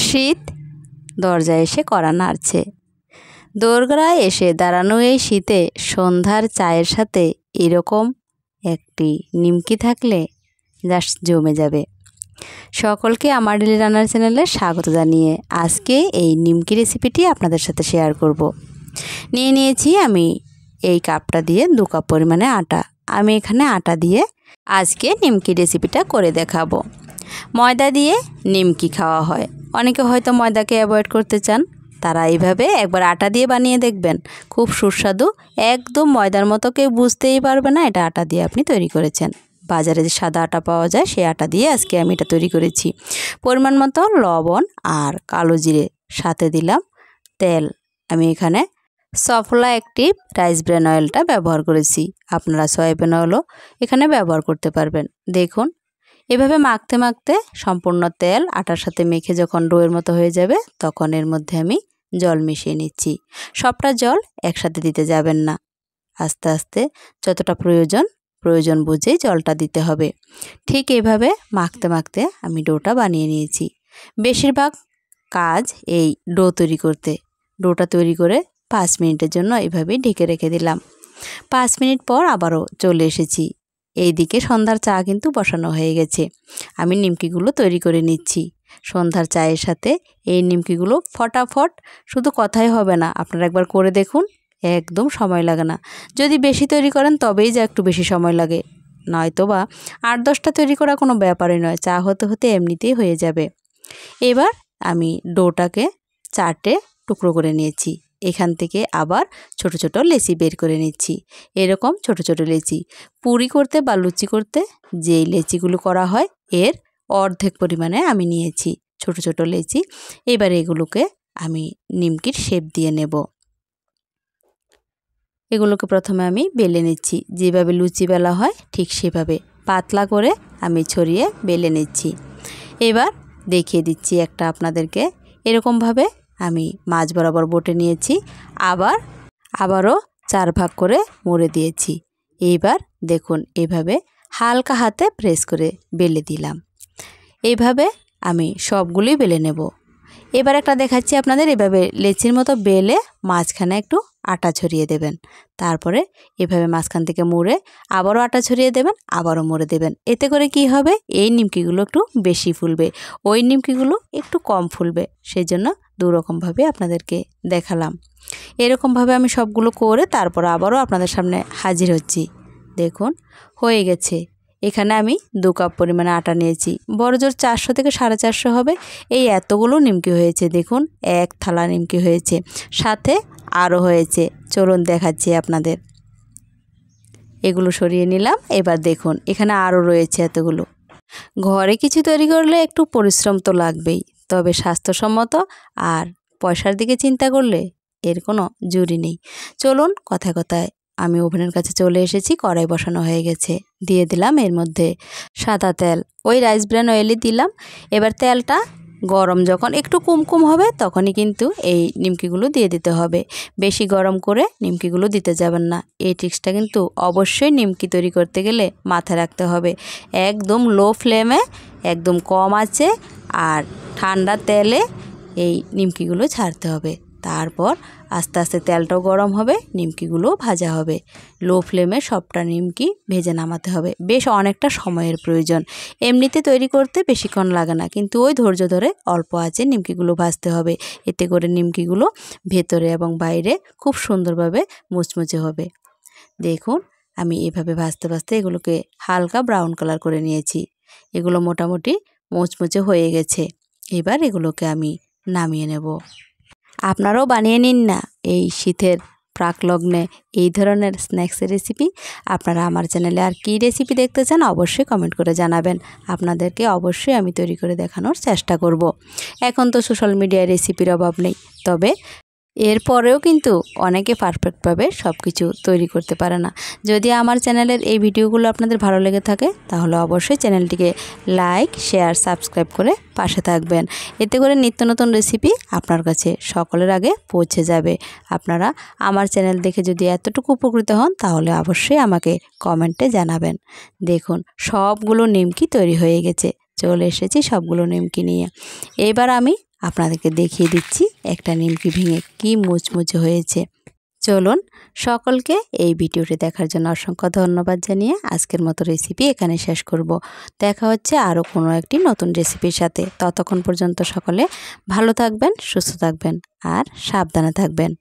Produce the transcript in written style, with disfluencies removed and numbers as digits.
শীত দরজায় এসে কড়া নাড়ছে। দোরগোড়ায় এসে দাঁড়ানো এই শীতে সন্ধ্যার চায়ের সাথে এরকম একটি নিমকি থাকলে জাস্ট জমে যাবে। সকলকে আমার ডেলি রান্নার চ্যানেলে স্বাগত জানিয়ে আজকে এই নিমকি রেসিপিটি আপনাদের সাথে শেয়ার করব। নিয়েছি আমি এই কাপটা দিয়ে 2 কাপ পরিমাণে আটা। আমি এখানে আটা দিয়ে আজকে নিমকি রেসিপিটা করে দেখাবো। ময়দা দিয়ে নিমকি খাওয়া হয়, অনেকে হয়তো ময়দাকে অ্যাভয়েড করতে চান, তারা এইভাবে একবার আটা দিয়ে বানিয়ে দেখবেন, খুব সুস্বাদু। একদম ময়দার মতো কেউ বুঝতেই পারবে না এটা আটা দিয়ে আপনি তৈরি করেছেন। বাজারে যে সাদা আটা পাওয়া যায় সেই আটা দিয়ে আজকে আমি এটা তৈরি করেছি। পরিমাণ মতো লবণ আর কালো জিরে, সাথে দিলাম তেল। আমি এখানে সফলা অ্যাক্টিভ রাইস ব্র্যান অয়েলটা ব্যবহার করেছি, আপনারা সয়াবিন অয়েলও এখানে ব্যবহার করতে পারবেন। দেখুন এভাবে মাখতে মাখতে সম্পূর্ণ তেল আটার সাথে মেখে যখন ডোয়ের মতো হয়ে যাবে তখন এর মধ্যে আমি জল মিশিয়ে নিচ্ছি। সবটা জল একসাথে দিতে যাবেন না, আস্তে আস্তে যতটা প্রয়োজন বুঝেই জলটা দিতে হবে। ঠিক এইভাবে মাখতে মাখতে আমি ডোটা বানিয়ে নিয়েছি। বেশিরভাগ কাজ এই ডো তৈরি করতে। ডোটা তৈরি করে 5 মিনিটের জন্য এইভাবেই ঢেকে রেখে দিলাম। 5 মিনিট পর আবারও চলে এসেছি। এইদিকে সন্ধ্যার চা কিন্তু বসানো হয়ে গেছে। আমি নিমকিগুলো তৈরি করে নিচ্ছি। সন্ধ্যার চায়ের সাথে এই নিমকিগুলো ফটাফট, শুধু কথাই হবে না, আপনারা একবার করে দেখুন, একদম সময় লাগে না। যদি বেশি তৈরি করেন তবেই যা একটু বেশি সময় লাগে, নয়তো বা 8-10টা তৈরি করা কোনো ব্যাপারই নয়, চা হতে হতে এমনিতেই হয়ে যাবে। এবার আমি ডোটাকে 4টে টুকরো করে নিয়েছি। এখান থেকে আবার ছোট ছোট লেচি বের করে নিচ্ছি। এরকম ছোট ছোট লেচি পুরি করতে বা লুচি করতে যেই লেচিগুলো করা হয় এর অর্ধেক পরিমাণে আমি নিয়েছি ছোট ছোট লেচি। এবার এগুলোকে আমি নিমকির শেপ দিয়ে নেব। এগুলোকে প্রথমে আমি বেলে নিচ্ছি, যেভাবে লুচি বেলা হয় ঠিক সেভাবে পাতলা করে আমি ছড়িয়ে বেলে নিচ্ছি। এবার দেখিয়ে দিচ্ছি একটা আপনাদেরকে। এরকমভাবে আমি মাঝ বরাবর বটে নিয়েছি, আবারও 4 ভাগ করে মুড়ে দিয়েছি। এইবার দেখুন এইভাবে হালকা হাতে প্রেস করে বেলে দিলাম। এইভাবে আমি সবগুলোই বেলে নেব। এবার একটা দেখাচ্ছি আপনাদের, এভাবে লেচির মতো বেলে মাঝখানে একটু আটা ছড়িয়ে দেবেন। তারপরে এভাবে মাঝখান থেকে মুড়ে আবারও আটা ছড়িয়ে দেবেন, আবারও মুড়ে দেবেন। এতে করে কি হবে, এই নিমকিগুলো একটু বেশি ফুলবে, ওই নিমকিগুলো একটু কম ফুলবে। সেই জন্য 2 রকমভাবে আপনাদেরকে দেখালাম। এরকমভাবে আমি সবগুলো করে তারপর আবারও আপনাদের সামনে হাজির হচ্ছি। দেখুন হয়ে গেছে। এখানে আমি 2 কাপ পরিমাণে আটা নিয়েছি, বড়জোর 400 থেকে 450 হবে। এই এতগুলো নিমকি হয়েছে, দেখুন 1 থালা নিমকি হয়েছে, সাথে আরও হয়েছে। চলুন দেখাচ্ছি আপনাদের। এগুলো সরিয়ে নিলাম। এবার দেখুন এখানে আরও রয়েছে এতগুলো। ঘরে কিছু তৈরি করলে একটু পরিশ্রম তো লাগবেই, তবে স্বাস্থ্যসম্মত আর পয়সার দিকে চিন্তা করলে এর কোনো জুরি নেই। চলুন কথায় কথায় আমি ওভেনের কাছে চলে এসেছি। কড়াই বসানো হয়ে গেছে, দিয়ে দিলাম এর মধ্যে সাদা তেল, ওই রাইস ব্র্যান অয়েলই দিলাম। এবার তেলটা গরম যখন একটু কুমকুম হবে তখনই কিন্তু এই নিমকিগুলো দিয়ে দিতে হবে। বেশি গরম করে নিমকিগুলো দিতে যাবেন না। এই ট্রিক্সটা কিন্তু অবশ্যই নিমকি তৈরি করতে গেলে মাথায় রাখতে হবে। একদম লো ফ্লেমে, একদম কম আঁচে আর ঠান্ডা তেলে এই নিমকিগুলো ছাড়তে হবে। তারপর আস্তে আস্তে তেলটাও গরম হবে, নিমকিগুলোও ভাজা হবে। লো ফ্লেমে সবটা নিমকি ভেজে নামাতে হবে। বেশ অনেকটা সময়ের প্রয়োজন। এমনিতে তৈরি করতে বেশিক্ষণ লাগে না, কিন্তু ওই ধৈর্য ধরে অল্প আঁচে নিমকিগুলো ভাজতে হবে। এতে করে নিমকিগুলো ভেতরে এবং বাইরে খুব সুন্দরভাবে মুচমুচে হবে। দেখুন আমি এভাবে ভাজতে ভাজতে এগুলোকে হালকা ব্রাউন কালার করে নিয়েছি। এগুলো মোটামুটি মুচমুচে হয়ে গেছে। এবার এগুলোকে আমি নামিয়ে নেব। আপনারাও বানিয়ে নিন না এই শীতের প্রাকলগ্নে এই ধরনের স্ন্যাক্সের রেসিপি। আপনারা আমার চ্যানেলে আর কী রেসিপি দেখতে চান অবশ্যই কমেন্ট করে জানাবেন, আপনাদেরকে অবশ্যই আমি তৈরি করে দেখানোর চেষ্টা করব। এখন তো সোশ্যাল মিডিয়ায় রেসিপির অভাব নেই, তবে এরপরেও কিন্তু অনেকে পারফেক্টভাবে সব কিছু তৈরি করতে পারে না। যদি আমার চ্যানেলের এই ভিডিওগুলো আপনাদের ভালো লেগে থাকে তাহলে অবশ্যই চ্যানেলটিকে লাইক, শেয়ার, সাবস্ক্রাইব করে পাশে থাকবেন। এতে করে নিত্য নতুন রেসিপি আপনার কাছে সকলের আগে পৌঁছে যাবে। আপনারা আমার চ্যানেল দেখে যদি এতটুকু উপকৃত হন তাহলে অবশ্যই আমাকে কমেন্টে জানাবেন। দেখুন সবগুলো নিমকি তৈরি হয়ে গেছে, চলে এসেছি সবগুলো নিমকি নিয়ে। এবার আমি আপনাদেরকে দেখিয়ে দিচ্ছি একটা নিমকি ভেঙে কি মুচমুচে হয়েছে। চলুন সকলকে এই ভিডিওটি দেখার জন্য অসংখ্য ধন্যবাদ জানিয়ে আজকের মতো রেসিপি এখানে শেষ করব। দেখা হচ্ছে আরও কোনো একটি নতুন রেসিপির সাথে। ততক্ষণ পর্যন্ত সকলে ভালো থাকবেন, সুস্থ থাকবেন আর সাবধানে থাকবেন।